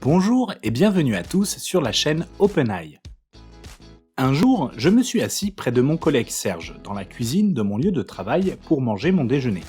Bonjour et bienvenue à tous sur la chaîne OpenEye. Un jour, je me suis assis près de mon collègue Serge dans la cuisine de mon lieu de travail pour manger mon déjeuner.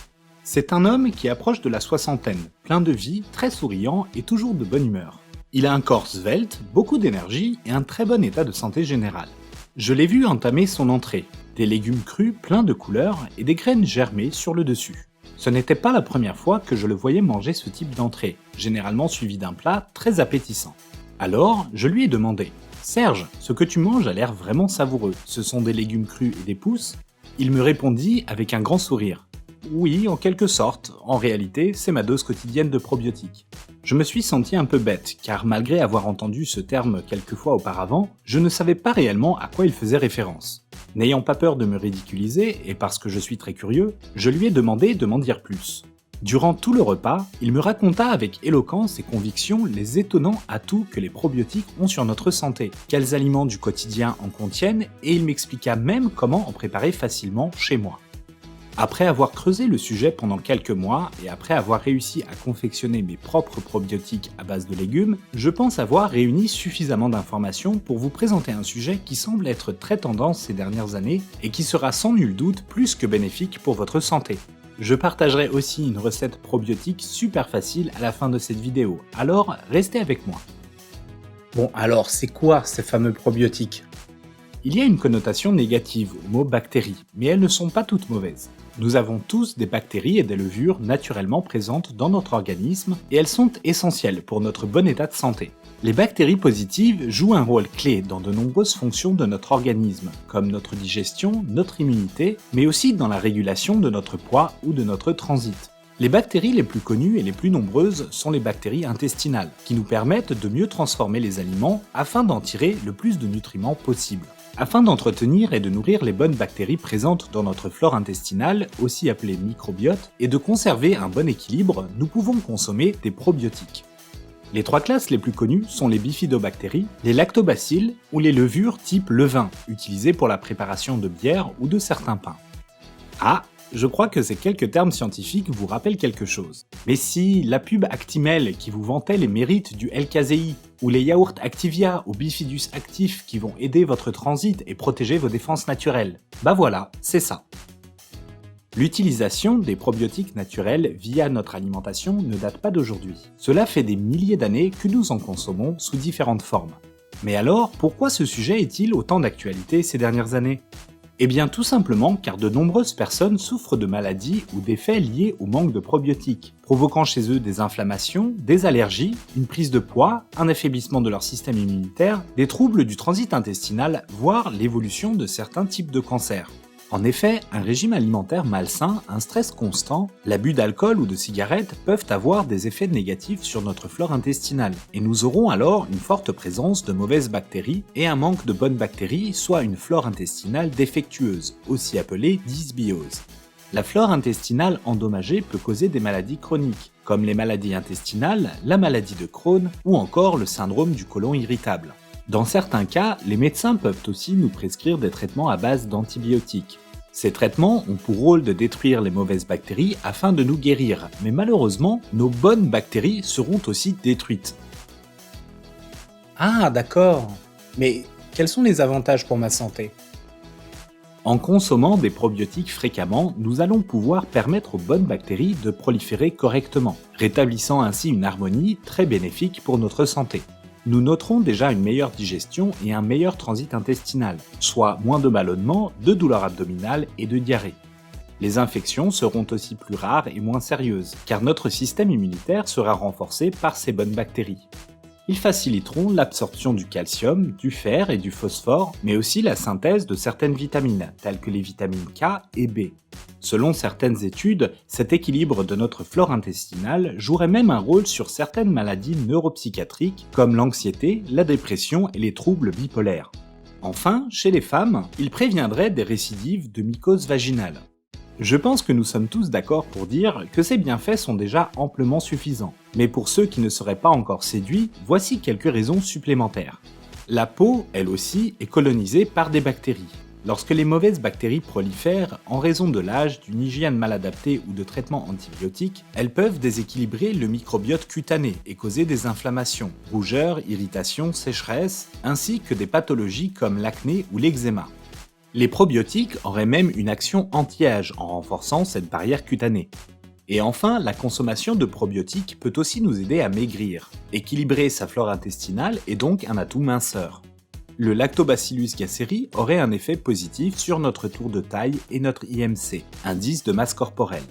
C'est un homme qui approche de la soixantaine, plein de vie, très souriant et toujours de bonne humeur. Il a un corps svelte, beaucoup d'énergie et un très bon état de santé générale. Je l'ai vu entamer son entrée, des légumes crus pleins de couleurs et des graines germées sur le dessus. Ce n'était pas la première fois que je le voyais manger ce type d'entrée, généralement suivi d'un plat très appétissant. Alors, je lui ai demandé « Serge, ce que tu manges a l'air vraiment savoureux, ce sont des légumes crus et des pousses ?» Il me répondit avec un grand sourire « Oui, en quelque sorte, en réalité, c'est ma dose quotidienne de probiotiques. » Je me suis senti un peu bête, car malgré avoir entendu ce terme quelques fois auparavant, je ne savais pas réellement à quoi il faisait référence. N'ayant pas peur de me ridiculiser, et parce que je suis très curieux, je lui ai demandé de m'en dire plus. Durant tout le repas, il me raconta avec éloquence et conviction les étonnants atouts que les probiotiques ont sur notre santé, quels aliments du quotidien en contiennent, et il m'expliqua même comment en préparer facilement chez moi. Après avoir creusé le sujet pendant quelques mois et après avoir réussi à confectionner mes propres probiotiques à base de légumes, je pense avoir réuni suffisamment d'informations pour vous présenter un sujet qui semble être très tendance ces dernières années et qui sera sans nul doute plus que bénéfique pour votre santé. Je partagerai aussi une recette probiotique super facile à la fin de cette vidéo, alors restez avec moi. Bon alors, c'est quoi ces fameux probiotiques ? Il y a une connotation négative au mot bactéries, mais elles ne sont pas toutes mauvaises. Nous avons tous des bactéries et des levures naturellement présentes dans notre organisme et elles sont essentielles pour notre bon état de santé. Les bactéries positives jouent un rôle clé dans de nombreuses fonctions de notre organisme, comme notre digestion, notre immunité, mais aussi dans la régulation de notre poids ou de notre transit. Les bactéries les plus connues et les plus nombreuses sont les bactéries intestinales, qui nous permettent de mieux transformer les aliments afin d'en tirer le plus de nutriments possible. Afin d'entretenir et de nourrir les bonnes bactéries présentes dans notre flore intestinale, aussi appelée microbiote, et de conserver un bon équilibre, nous pouvons consommer des probiotiques. Les trois classes les plus connues sont les bifidobactéries, les lactobacilles ou les levures type levain, utilisées pour la préparation de bière ou de certains pains. Ah, je crois que ces quelques termes scientifiques vous rappellent quelque chose. Mais si la pub Actimel qui vous vantait les mérites du L-caséi, ou les yaourts Activia ou Bifidus Actif qui vont aider votre transit et protéger vos défenses naturelles, bah voilà, c'est ça. L'utilisation des probiotiques naturels via notre alimentation ne date pas d'aujourd'hui. Cela fait des milliers d'années que nous en consommons sous différentes formes. Mais alors, pourquoi ce sujet est-il autant d'actualité ces dernières années ? Eh bien tout simplement car de nombreuses personnes souffrent de maladies ou d'effets liés au manque de probiotiques, provoquant chez eux des inflammations, des allergies, une prise de poids, un affaiblissement de leur système immunitaire, des troubles du transit intestinal, voire l'évolution de certains types de cancers. En effet, un régime alimentaire malsain, un stress constant, l'abus d'alcool ou de cigarettes peuvent avoir des effets négatifs sur notre flore intestinale, et nous aurons alors une forte présence de mauvaises bactéries et un manque de bonnes bactéries, soit une flore intestinale défectueuse, aussi appelée dysbiose. La flore intestinale endommagée peut causer des maladies chroniques, comme les maladies intestinales, la maladie de Crohn ou encore le syndrome du côlon irritable. Dans certains cas, les médecins peuvent aussi nous prescrire des traitements à base d'antibiotiques. Ces traitements ont pour rôle de détruire les mauvaises bactéries afin de nous guérir, mais malheureusement, nos bonnes bactéries seront aussi détruites. Ah d'accord, mais quels sont les avantages pour ma santé ? En consommant des probiotiques fréquemment, nous allons pouvoir permettre aux bonnes bactéries de proliférer correctement, rétablissant ainsi une harmonie très bénéfique pour notre santé. Nous noterons déjà une meilleure digestion et un meilleur transit intestinal, soit moins de ballonnements, de douleurs abdominales et de diarrhée. Les infections seront aussi plus rares et moins sérieuses, car notre système immunitaire sera renforcé par ces bonnes bactéries. Ils faciliteront l'absorption du calcium, du fer et du phosphore, mais aussi la synthèse de certaines vitamines, telles que les vitamines K et B. Selon certaines études, cet équilibre de notre flore intestinale jouerait même un rôle sur certaines maladies neuropsychiatriques comme l'anxiété, la dépression et les troubles bipolaires. Enfin, chez les femmes, il préviendrait des récidives de mycose vaginale. Je pense que nous sommes tous d'accord pour dire que ces bienfaits sont déjà amplement suffisants. Mais pour ceux qui ne seraient pas encore séduits, voici quelques raisons supplémentaires. La peau, elle aussi, est colonisée par des bactéries. Lorsque les mauvaises bactéries prolifèrent, en raison de l'âge, d'une hygiène mal adaptée ou de traitements antibiotiques, elles peuvent déséquilibrer le microbiote cutané et causer des inflammations, rougeurs, irritations, sécheresse, ainsi que des pathologies comme l'acné ou l'eczéma. Les probiotiques auraient même une action anti-âge en renforçant cette barrière cutanée. Et enfin, la consommation de probiotiques peut aussi nous aider à maigrir. Équilibrer sa flore intestinale est donc un atout minceur. Le Lactobacillus gasseri aurait un effet positif sur notre tour de taille et notre IMC, indice de masse corporelle.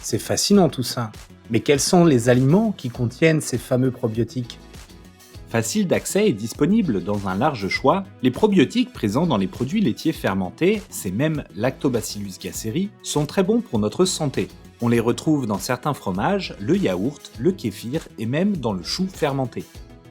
C'est fascinant tout ça. Mais quels sont les aliments qui contiennent ces fameux probiotiques ? Facile d'accès et disponible dans un large choix, les probiotiques présents dans les produits laitiers fermentés, ces mêmes Lactobacillus gasseri, sont très bons pour notre santé. On les retrouve dans certains fromages, le yaourt, le kéfir et même dans le chou fermenté.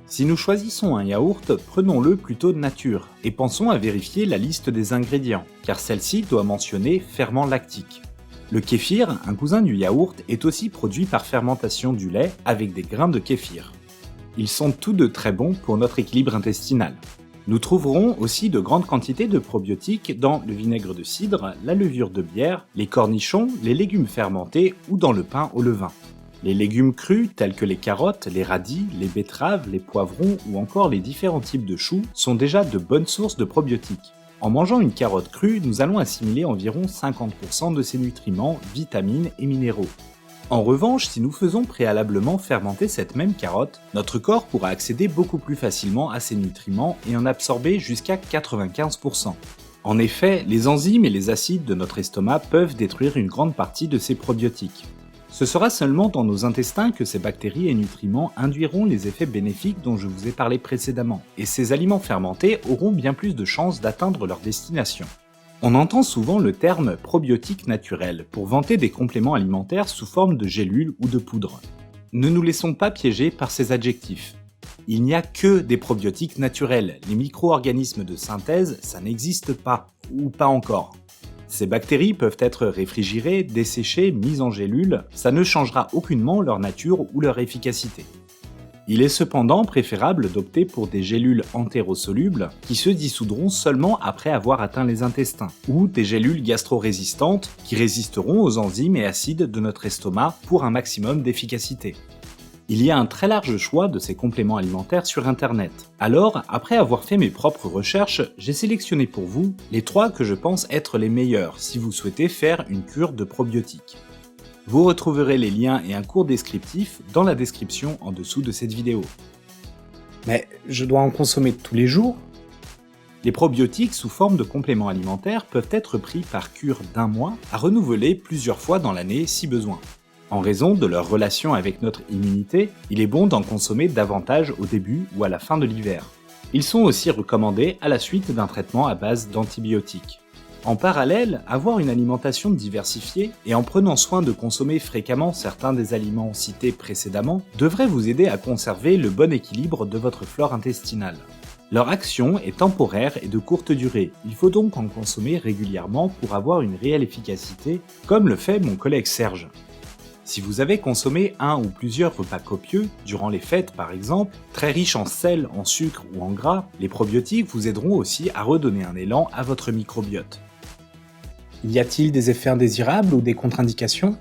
Si nous choisissons un yaourt, prenons-le plutôt nature et pensons à vérifier la liste des ingrédients, car celle-ci doit mentionner ferment lactique. Le kéfir, un cousin du yaourt, est aussi produit par fermentation du lait avec des grains de kéfir. Ils sont tous deux très bons pour notre équilibre intestinal. Nous trouverons aussi de grandes quantités de probiotiques dans le vinaigre de cidre, la levure de bière, les cornichons, les légumes fermentés ou dans le pain au levain. Les légumes crus tels que les carottes, les radis, les betteraves, les poivrons ou encore les différents types de choux sont déjà de bonnes sources de probiotiques. En mangeant une carotte crue, nous allons assimiler environ 50% de ses nutriments, vitamines et minéraux. En revanche, si nous faisons préalablement fermenter cette même carotte, notre corps pourra accéder beaucoup plus facilement à ces nutriments et en absorber jusqu'à 95%. En effet, les enzymes et les acides de notre estomac peuvent détruire une grande partie de ces probiotiques. Ce sera seulement dans nos intestins que ces bactéries et nutriments induiront les effets bénéfiques dont je vous ai parlé précédemment, et ces aliments fermentés auront bien plus de chances d'atteindre leur destination. On entend souvent le terme probiotique naturel pour vanter des compléments alimentaires sous forme de gélules ou de poudre. Ne nous laissons pas piéger par ces adjectifs. Il n'y a que des probiotiques naturels, les micro-organismes de synthèse, ça n'existe pas, ou pas encore. Ces bactéries peuvent être réfrigérées, desséchées, mises en gélules, ça ne changera aucunement leur nature ou leur efficacité. Il est cependant préférable d'opter pour des gélules entérosolubles qui se dissoudront seulement après avoir atteint les intestins, ou des gélules gastro-résistantes qui résisteront aux enzymes et acides de notre estomac pour un maximum d'efficacité. Il y a un très large choix de ces compléments alimentaires sur internet. Alors, après avoir fait mes propres recherches, j'ai sélectionné pour vous les 3 que je pense être les meilleurs si vous souhaitez faire une cure de probiotiques. Vous retrouverez les liens et un court descriptif dans la description en dessous de cette vidéo. Mais je dois en consommer tous les jours ? Les probiotiques sous forme de compléments alimentaires peuvent être pris par cure d'1 mois à renouveler plusieurs fois dans l'année si besoin. En raison de leur relation avec notre immunité, il est bon d'en consommer davantage au début ou à la fin de l'hiver. Ils sont aussi recommandés à la suite d'un traitement à base d'antibiotiques. En parallèle, avoir une alimentation diversifiée et en prenant soin de consommer fréquemment certains des aliments cités précédemment devrait vous aider à conserver le bon équilibre de votre flore intestinale. Leur action est temporaire et de courte durée, il faut donc en consommer régulièrement pour avoir une réelle efficacité, comme le fait mon collègue Serge. Si vous avez consommé un ou plusieurs repas copieux, durant les fêtes par exemple, très riches en sel, en sucre ou en gras, les probiotiques vous aideront aussi à redonner un élan à votre microbiote. Y a-t-il des effets indésirables ou des contre-indications ?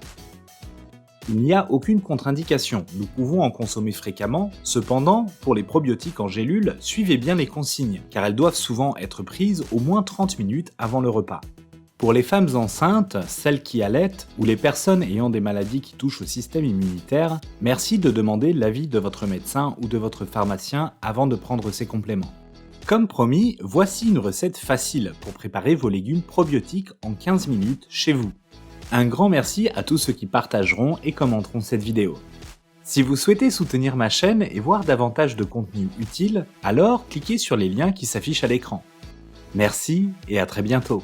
Il n'y a aucune contre-indication, nous pouvons en consommer fréquemment, cependant, pour les probiotiques en gélules, suivez bien les consignes, car elles doivent souvent être prises au moins 30 minutes avant le repas. Pour les femmes enceintes, celles qui allaitent ou les personnes ayant des maladies qui touchent au système immunitaire, merci de demander l'avis de votre médecin ou de votre pharmacien avant de prendre ces compléments. Comme promis, voici une recette facile pour préparer vos légumes probiotiques en 15 minutes chez vous. Un grand merci à tous ceux qui partageront et commenteront cette vidéo. Si vous souhaitez soutenir ma chaîne et voir davantage de contenu utile, alors cliquez sur les liens qui s'affichent à l'écran. Merci et à très bientôt.